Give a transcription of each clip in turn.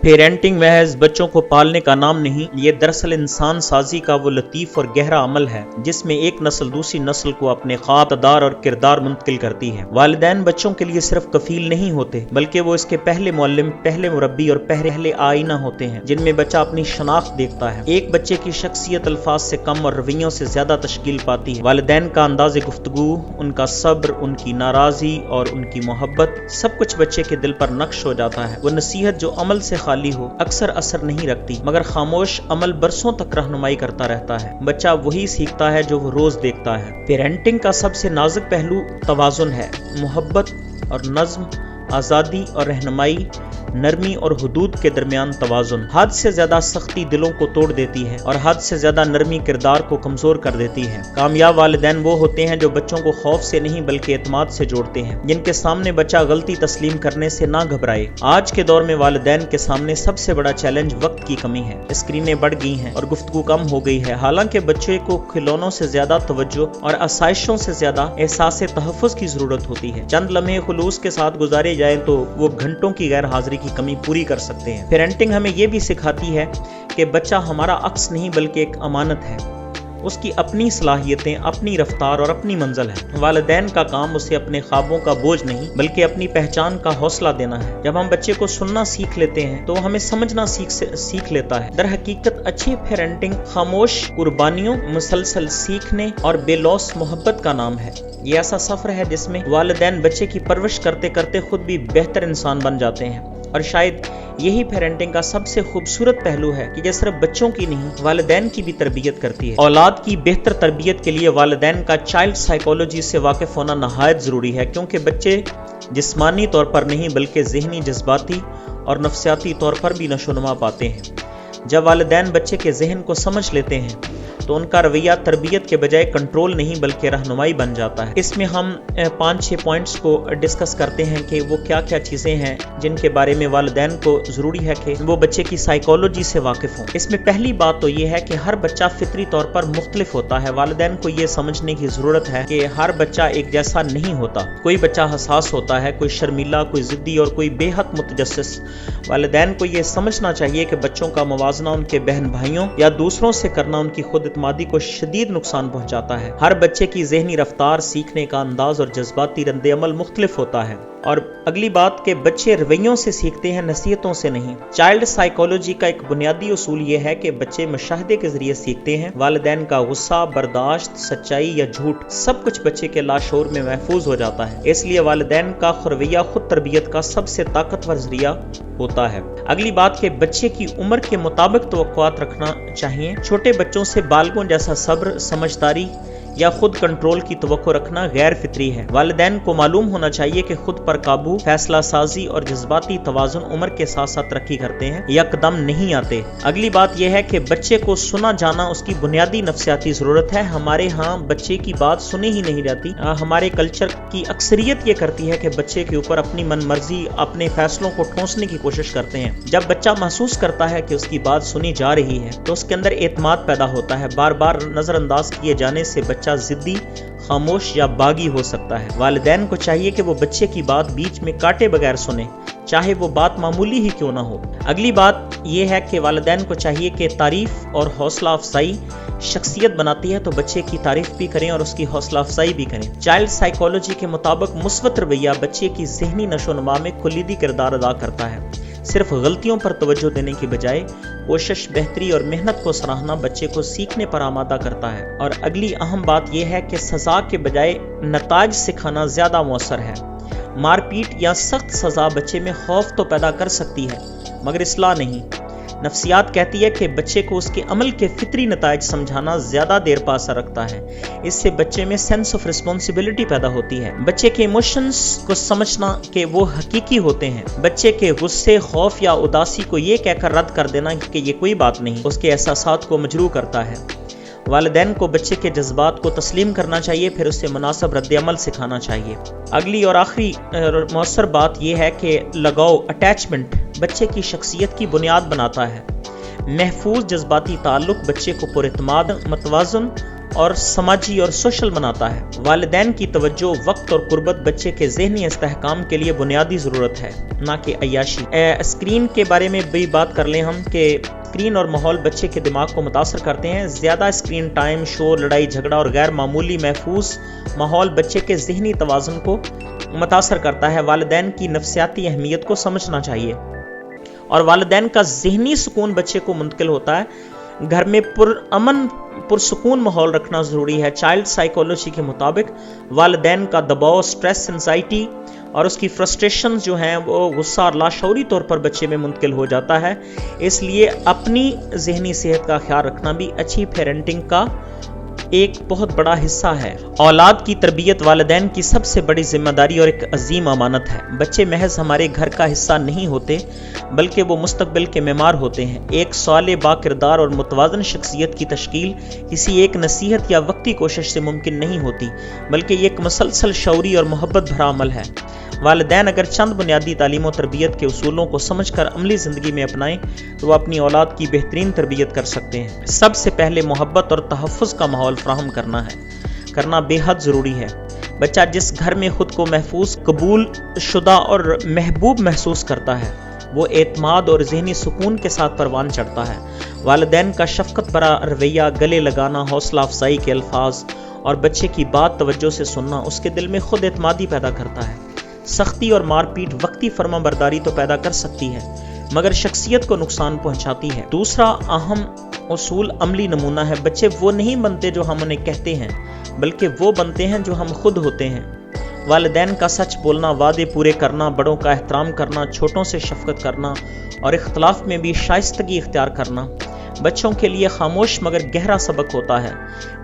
Parenting محض بچوں کو پالنے کا نام نہیں، یہ دراصل انسان سازی کا وہ لطیف اور گہرا عمل ہے جس میں ایک نسل دوسری نسل کو اپنے خواب، اقدار اور کردار منتقل کرتی ہے۔ والدین بچوں کے لیے صرف کفیل نہیں ہوتے بلکہ وہ اس کے پہلے معلم، پہلے مربی اور پہلے آئینہ ہوتے ہیں جن میں بچہ اپنی شناخت دیکھتا ہے۔ ایک بچے کی شخصیت الفاظ سے کم اور رویوں سے زیادہ تشکیل پاتی ہے۔ والدین کا انداز گفتگو، ان کا صبر، ان کی ناراضی اور ان کی محبت، سب کچھ بچے کے دل پر نقش ہو جاتا ہے۔ وہ نصیحت جو عمل سے خالی ہو اکثر اثر نہیں رکھتی، مگر خاموش عمل برسوں تک رہنمائی کرتا رہتا ہے۔ بچہ وہی سیکھتا ہے جو وہ روز دیکھتا ہے۔ پیرنٹنگ کا سب سے نازک پہلو توازن ہے۔ محبت اور نظم، آزادی اور رہنمائی، نرمی اور حدود کے درمیان توازن۔ حد سے زیادہ سختی دلوں کو توڑ دیتی ہے اور حد سے زیادہ نرمی کردار کو کمزور کر دیتی ہے۔ کامیاب والدین وہ ہوتے ہیں جو بچوں کو خوف سے نہیں بلکہ اعتماد سے جوڑتے ہیں، جن کے سامنے بچہ غلطی تسلیم کرنے سے نہ گھبرائے۔ آج کے دور میں والدین کے سامنے سب سے بڑا چیلنج وقت کی کمی ہے۔ اسکرینیں بڑھ گئی ہیں اور گفتگو کم ہو گئی ہے۔ حالانکہ بچے کو کھلونوں سے زیادہ توجہ اور آسائشوں سے زیادہ احساس تحفظ کی ضرورت ہوتی ہے۔ چند لمحے خلوص کے ساتھ گزارے جائیں تو وہ گھنٹوں کی غیر حاضری کی کمی پوری کر سکتے ہیں۔ پیرنٹنگ ہمیں یہ بھی سکھاتی ہے کہ بچہ ہمارا عکس نہیں بلکہ ایک امانت ہے۔ اس کی اپنی صلاحیتیں، اپنی رفتار اور اپنی منزل ہے۔ والدین کا کام اسے اپنے خوابوں کا بوجھ نہیں بلکہ اپنی پہچان کا حوصلہ دینا ہے۔ جب ہم بچے کو سننا سیکھ لیتے ہیں تو ہمیں سمجھنا سیکھ لیتا ہے۔ در حقیقت اچھی پیرنٹنگ خاموش قربانیوں، مسلسل سیکھنے اور بے لوث محبت کا نام ہے۔ یہ ایسا سفر ہے جس میں والدین بچے کی پرورش کرتے کرتے خود بھی بہتر انسان بن جاتے ہیں، اور شاید یہی پیرنٹنگ کا سب سے خوبصورت پہلو ہے کہ یہ صرف بچوں کی نہیں، والدین کی بھی تربیت کرتی ہے۔ اولاد کی بہتر تربیت کے لیے والدین کا چائلڈ سائیکالوجی سے واقف ہونا نہایت ضروری ہے، کیونکہ بچے جسمانی طور پر نہیں بلکہ ذہنی، جذباتی اور نفسیاتی طور پر بھی نشو و نما پاتے ہیں۔ جب والدین بچے کے ذہن کو سمجھ لیتے ہیں تو ان کا رویہ تربیت کے بجائے کنٹرول نہیں بلکہ رہنمائی بن جاتا ہے۔ اس میں ہم 5-6 پوائنٹس کو ڈسکس کرتے ہیں کہ وہ کیا کیا چیزیں ہیں جن کے بارے میں والدین کو ضروری ہے کہ وہ بچے کی سائیکالوجی سے واقف ہوں۔ اس میں پہلی بات تو یہ ہے کہ ہر بچہ فطری طور پر مختلف ہوتا ہے۔ والدین کو یہ سمجھنے کی ضرورت ہے کہ ہر بچہ ایک جیسا نہیں ہوتا۔ کوئی بچہ حساس ہوتا ہے، کوئی شرمیلا، کوئی ضدی اور کوئی بے حد متجسس۔ والدین کو یہ سمجھنا چاہیے کہ بچوں کا موازنہ ان کے بہن بھائیوں یا دوسروں سے کرنا ان کی خود اعتمادی کو شدید نقصان پہنچاتا ہے۔ ہر بچے کی ذہنی رفتار، سیکھنے کا انداز اور جذباتی رد عمل مختلف ہوتا ہے۔ اور اگلی بات کہ بچے رویوں سے سیکھتے ہیں، نصیحتوں سے نہیں۔ چائلڈ سائیکالوجی کا ایک بنیادی اصول یہ ہے کہ بچے مشاہدے کے ذریعے سیکھتے ہیں۔ والدین کا غصہ، برداشت، سچائی یا جھوٹ، سب کچھ بچے کے لاشعور میں محفوظ ہو جاتا ہے۔ اس لیے والدین کا رویہ خود تربیت کا سب سے طاقتور ذریعہ ہوتا ہے۔ اگلی بات کہ بچے کی عمر کے مطابق توقعات رکھنا چاہیے۔ چھوٹے بچوں سے بالغوں جیسا صبر، سمجھداری یا خود کنٹرول کی توقع رکھنا غیر فطری ہے۔ والدین کو معلوم ہونا چاہیے کہ خود پر قابو، فیصلہ سازی اور جذباتی توازن عمر کے ساتھ ساتھ ترقی کرتے ہیں، یکدم نہیں آتے۔ اگلی بات یہ ہے کہ بچے کو سنا جانا اس کی بنیادی نفسیاتی ضرورت ہے۔ ہمارے ہاں بچے کی بات سنی ہی نہیں جاتی۔ ہمارے کلچر کی اکثریت یہ کرتی ہے کہ بچے کے اوپر اپنی من مرضی، اپنے فیصلوں کو ٹھونسنے کی کوشش کرتے ہیں۔ جب بچہ محسوس کرتا ہے کہ اس کی بات سنی جا رہی ہے تو اس کے اندر اعتماد پیدا ہوتا ہے۔ بار بار نظر انداز کیے جانے سے بچہ ضدی، خاموش یا باغی ہو سکتا ہے۔ والدین کو چاہیے کہ وہ بچے کی بات بیچ میں کاٹے بغیر سنیں، چاہے وہ بات معمولی ہی کیوں نہ ہو۔ اگلی بات یہ ہے کہ والدین کو چاہیے کہ تعریف اور حوصلہ افزائی شخصیت بناتی ہے، تو بچے کی تعریف بھی کریں اور اس کی حوصلہ افزائی بھی کریں۔ چائلڈ سائیکالوجی کے مطابق مثبت رویہ بچے کی ذہنی نشو و نما میں کلیدی کردار ادا کرتا ہے۔ صرف غلطیوں پر توجہ دینے کی بجائے کوشش، بہتری اور محنت کو سراہنا بچے کو سیکھنے پر آمادہ کرتا ہے۔ اور اگلی اہم بات یہ ہے کہ سزا کے بجائے نتائج سکھانا زیادہ مؤثر ہے۔ مار پیٹ یا سخت سزا بچے میں خوف تو پیدا کر سکتی ہے مگر اصلاح نہیں۔ نفسیات کہتی ہے کہ بچے کو اس کے عمل کے فطری نتائج سمجھانا زیادہ دیر پا اثر رکھتا ہے۔ اس سے بچے میں سینس آف رسپانسبلٹی پیدا ہوتی ہے۔ بچے کے ایموشنز کو سمجھنا کہ وہ حقیقی ہوتے ہیں۔ بچے کے غصے، خوف یا اداسی کو یہ کہہ کر رد کر دینا کہ یہ کوئی بات نہیں، اس کے احساسات کو مجروح کرتا ہے۔ والدین کو بچے کے جذبات کو تسلیم کرنا چاہیے، پھر اسے مناسب رد عمل سکھانا چاہیے۔ اگلی اور آخری مؤثر بات یہ ہے کہ لگاؤ، اٹیچمنٹ بچے کی شخصیت کی بنیاد بناتا ہے۔ محفوظ جذباتی تعلق بچے کو پر اعتماد، متوازن اور سماجی اور سوشل بناتا ہے۔ والدین کی توجہ، وقت اور قربت بچے کے ذہنی استحکام کے لیے بنیادی ضرورت ہے، نہ کہ عیاشی۔ اسکرین کے بارے میں بھی بات کر لیں ہم کہ اسکرین اور ماحول بچے کے دماغ کو متاثر کرتے ہیں۔ زیادہ اسکرین ٹائم، شور، لڑائی جھگڑا اور غیر معمولی محفوظ ماحول بچے کے ذہنی توازن کو متاثر کرتا ہے۔ والدین کی نفسیاتی اہمیت کو سمجھنا چاہیے اور والدین کا ذہنی سکون بچے کو منتقل ہوتا ہے۔ گھر میں پرامن پرسکون ماحول رکھنا ضروری ہے۔ چائلڈ سائیکولوجی کے مطابق والدین کا دباؤ، سٹریس، انزائٹی اور اس کی فرسٹریشن جو ہیں وہ غصہ اور لاشعوری طور پر بچے میں منتقل ہو جاتا ہے۔ اس لیے اپنی ذہنی صحت کا خیال رکھنا بھی اچھی پیرنٹنگ کا ایک بہت بڑا حصہ ہے۔ اولاد کی تربیت والدین کی سب سے بڑی ذمہ داری اور ایک عظیم امانت ہے۔ بچے محض ہمارے گھر کا حصہ نہیں ہوتے بلکہ وہ مستقبل کے معمار ہوتے ہیں۔ ایک صالح، با کردار اور متوازن شخصیت کی تشکیل کسی ایک نصیحت یا وقتی کوشش سے ممکن نہیں ہوتی بلکہ یہ ایک مسلسل شعوری اور محبت بھرا عمل ہے۔ والدین اگر چند بنیادی تعلیم و تربیت کے اصولوں کو سمجھ کر عملی زندگی میں اپنائیں تو وہ اپنی اولاد کی بہترین تربیت کر سکتے ہیں۔ سب سے پہلے محبت اور تحفظ کا ماحول فراہم کرنا بے حد ضروری ہے۔ بچہ جس گھر میں خود کو محفوظ، قبول شدہ اور محبوب محسوس کرتا ہے وہ اعتماد اور ذہنی سکون کے ساتھ پروان چڑھتا ہے۔ والدین کا شفقت بھرا رویہ، گلے لگانا، حوصلہ افزائی کے الفاظ اور بچے کی بات توجہ سے سننا اس کے دل میں خود اعتمادی پیدا کرتا ہے۔ سختی اور مار پیٹ وقتی فرما برداری تو پیدا کر سکتی ہے مگر شخصیت کو نقصان پہنچاتی ہے۔ دوسرا اہم اصول عملی نمونہ ہے۔ بچے وہ نہیں بنتے جو ہم انہیں کہتے ہیں بلکہ وہ بنتے ہیں جو ہم خود ہوتے ہیں۔ والدین کا سچ بولنا، وعدے پورے کرنا، بڑوں کا احترام کرنا، چھوٹوں سے شفقت کرنا اور اختلاف میں بھی شائستگی اختیار کرنا بچوں کے لیے خاموش مگر گہرا سبق ہوتا ہے۔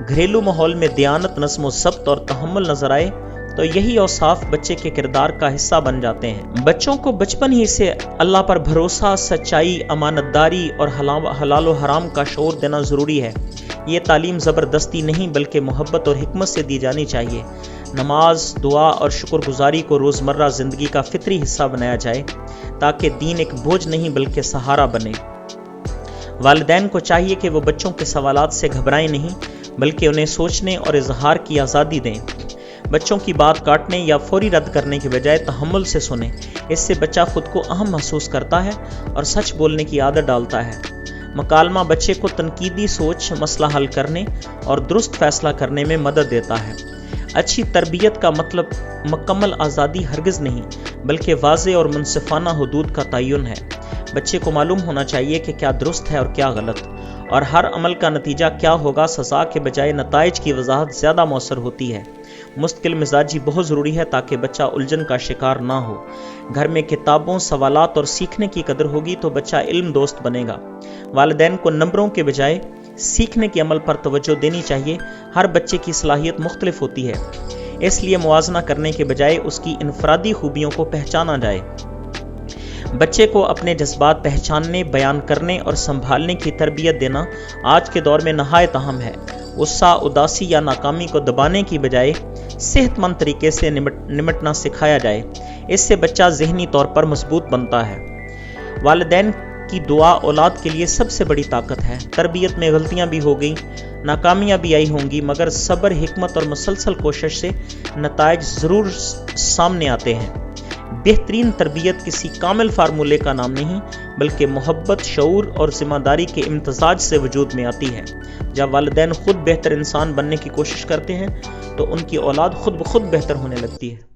گھریلو ماحول میں دیانت، نظم و ضبط اور تحمل نظر آئے تو یہی اوصاف بچے کے کردار کا حصہ بن جاتے ہیں۔ بچوں کو بچپن ہی سے اللہ پر بھروسہ، سچائی، امانت داری اور حلال و حرام کا شعور دینا ضروری ہے۔ یہ تعلیم زبردستی نہیں بلکہ محبت اور حکمت سے دی جانی چاہیے۔ نماز، دعا اور شکر گزاری کو روزمرہ زندگی کا فطری حصہ بنایا جائے تاکہ دین ایک بوجھ نہیں بلکہ سہارا بنے۔ والدین کو چاہیے کہ وہ بچوں کے سوالات سے گھبرائیں نہیں بلکہ انہیں سوچنے اور اظہار کی آزادی دیں۔ بچوں کی بات کاٹنے یا فوری رد کرنے کے بجائے تحمل سے سنیں۔ اس سے بچہ خود کو اہم محسوس کرتا ہے اور سچ بولنے کی عادت ڈالتا ہے۔ مکالمہ بچے کو تنقیدی سوچ، مسئلہ حل کرنے اور درست فیصلہ کرنے میں مدد دیتا ہے۔ اچھی تربیت کا مطلب مکمل آزادی ہرگز نہیں بلکہ واضح اور منصفانہ حدود کا تعین ہے۔ بچے کو معلوم ہونا چاہیے کہ کیا درست ہے اور کیا غلط، اور ہر عمل کا نتیجہ کیا ہوگا۔ سزا کے بجائے نتائج کی وضاحت زیادہ مؤثر ہوتی ہے۔ مستقل مزاجی بہت ضروری ہے تاکہ بچہ الجھن کا شکار نہ ہو۔ گھر میں کتابوں، سوالات اور سیکھنے کی قدر ہوگی تو بچہ علم دوست بنے گا۔ والدین کو نمبروں کے بجائے سیکھنے کے عمل پر توجہ دینی چاہیے۔ ہر بچے کی صلاحیت مختلف ہوتی ہے، اس لیے موازنہ کرنے کے بجائے اس کی انفرادی خوبیوں کو پہچانا جائے۔ بچے کو اپنے جذبات پہچاننے، بیان کرنے اور سنبھالنے کی تربیت دینا آج کے دور میں نہایت اہم ہے۔ غصہ، اداسی یا ناکامی کو دبانے کی بجائے صحت مند طریقے سے نمٹنا سکھایا جائے۔ اس سے بچہ ذہنی طور پر مضبوط بنتا ہے۔ والدین کی دعا اولاد کے لیے سب سے بڑی طاقت ہے۔ تربیت میں غلطیاں بھی ہو گئیں، ناکامیاں بھی آئی ہوں گی مگر صبر، حکمت اور مسلسل کوشش سے نتائج ضرور سامنے آتے ہیں۔ بہترین تربیت کسی کامل فارمولے کا نام نہیں بلکہ محبت، شعور اور ذمہ داری کے امتزاج سے وجود میں آتی ہے۔ جب والدین خود بہتر انسان بننے کی کوشش کرتے ہیں تو ان کی اولاد خود بخود بہتر ہونے لگتی ہے۔